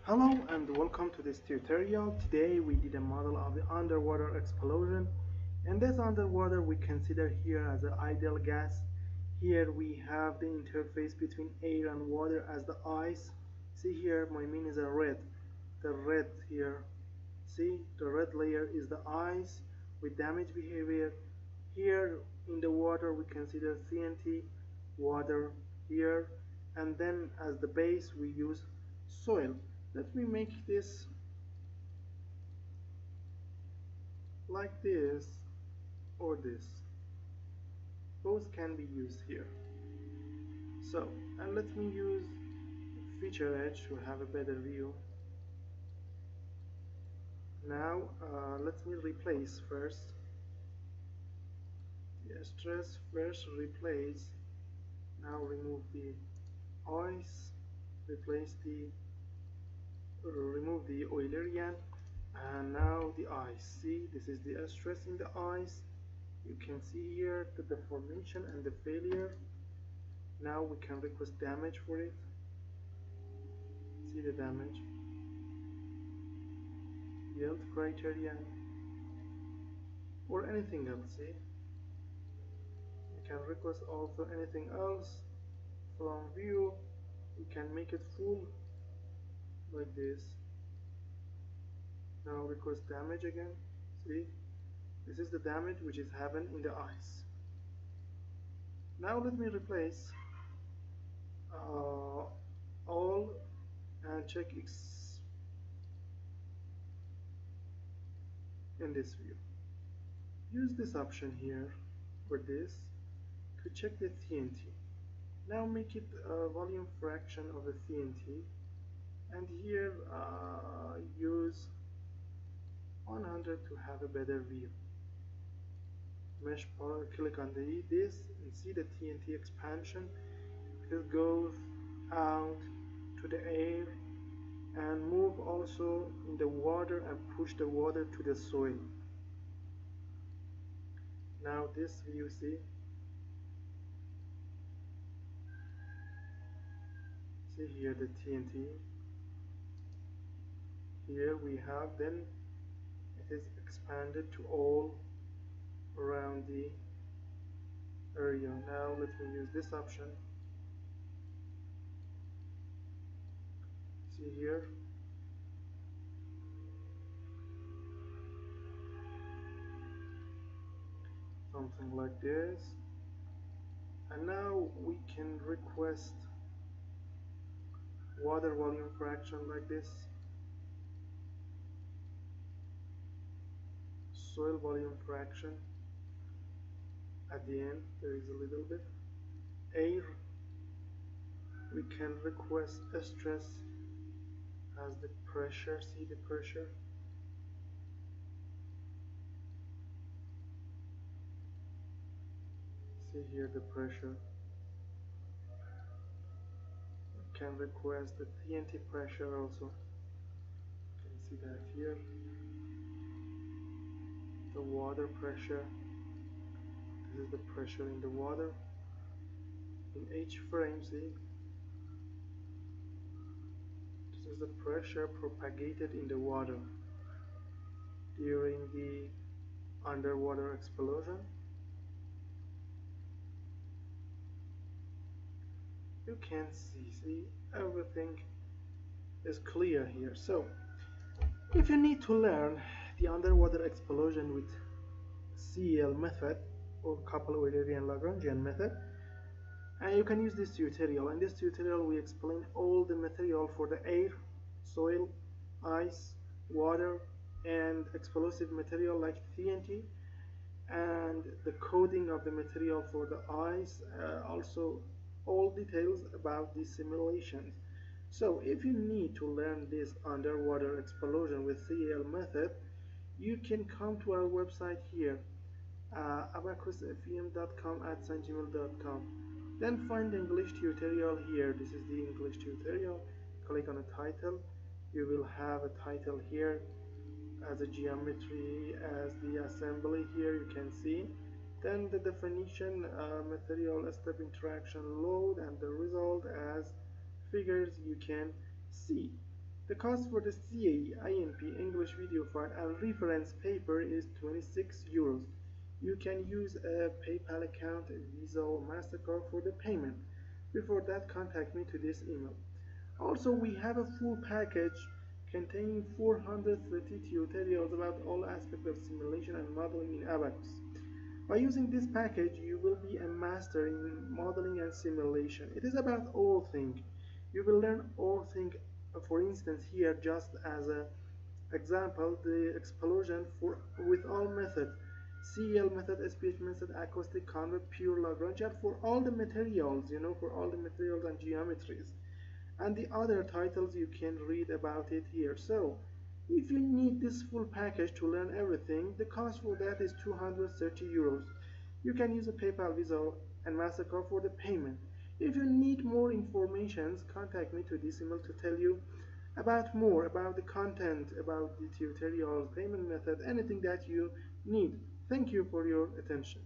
Hello and welcome to this tutorial. Today we did a model of the underwater explosion. And this underwater we consider here as an ideal gas. Here we have the interface between air and water as the ice. See here my mean is a red. The red here. See the red layer is the ice with damage behavior. Here in the water we consider TNT, water here, and then as the base we use soil. Let me make this like this or this. Both can be used here. So, and let me use feature edge to have a better view. Now, let me replace first. The stress first replace. Now remove the ice. Remove the Eulerian, and now the ice. See, this is the stress in the ice. You can see here the deformation and the failure. Now we can request damage for it. See the damage, yield criterion, or anything else. See, you can request also anything else from view. You can make it full like this. Now request damage again. See, this is the damage which is happened in the ice. Now let me replace all and check X in this view. Use this option here for this to check the TNT. Now make it a volume fraction of the TNT, and here use 100 to have a better view. Mesh power, click on this and see the TNT expansion. It goes out to the air and move also in the water and push the water to the soil. Now this view, see here the TNT. Here we have, then it is expanded to all around the area. Now let me use this option. See here, something like this, and now we can request water volume fraction like this, soil volume fraction. At the end there is a little bit air. We can request a stress as the pressure. See the pressure. See here the pressure. We can request the TNT pressure also. You can see that here. The water pressure. This is the pressure in the water. In each frame, see, this is the pressure propagated in the water during the underwater explosion. You can see everything is clear here. So if you need to learn the underwater explosion with CEL method or couple Eulerian Lagrangian method, and you can use this tutorial. In this tutorial we explain all the material for the air, soil, ice, water, and explosive material like TNT, and the coding of the material for the ice, also all details about these simulations. So if you need to learn this underwater explosion with CEL method, you can come to our website here, abaqusfem.com @gmail.com. Then find the English tutorial here. This is the English tutorial. Click on a title. You will have a title here as a geometry, as the assembly here you can see. Then the definition, material step interaction load, and the result as figures you can see. The cost for the CAE INP English video file and reference paper is €26. You can use a PayPal account, Visa or MasterCard for the payment. Before that, contact me to this email. Also, we have a full package containing 430 tutorials about all aspects of simulation and modeling in Abaqus. By using this package, you will be a master in modeling and simulation. It is about all things. You will learn all things. For instance, here just as an example, the explosion for with all methods, CL method, SPH method, acoustic, convex, pure Lagrangian for all the materials, for all the materials and geometries. And the other titles you can read about it here. So, if you need this full package to learn everything, the cost for that is €230. You can use a PayPal, Visa, and MasterCard for the payment. If you need more information, contact me to this email to tell you about more, about the content, about the tutorials, payment method, anything that you need. Thank you for your attention.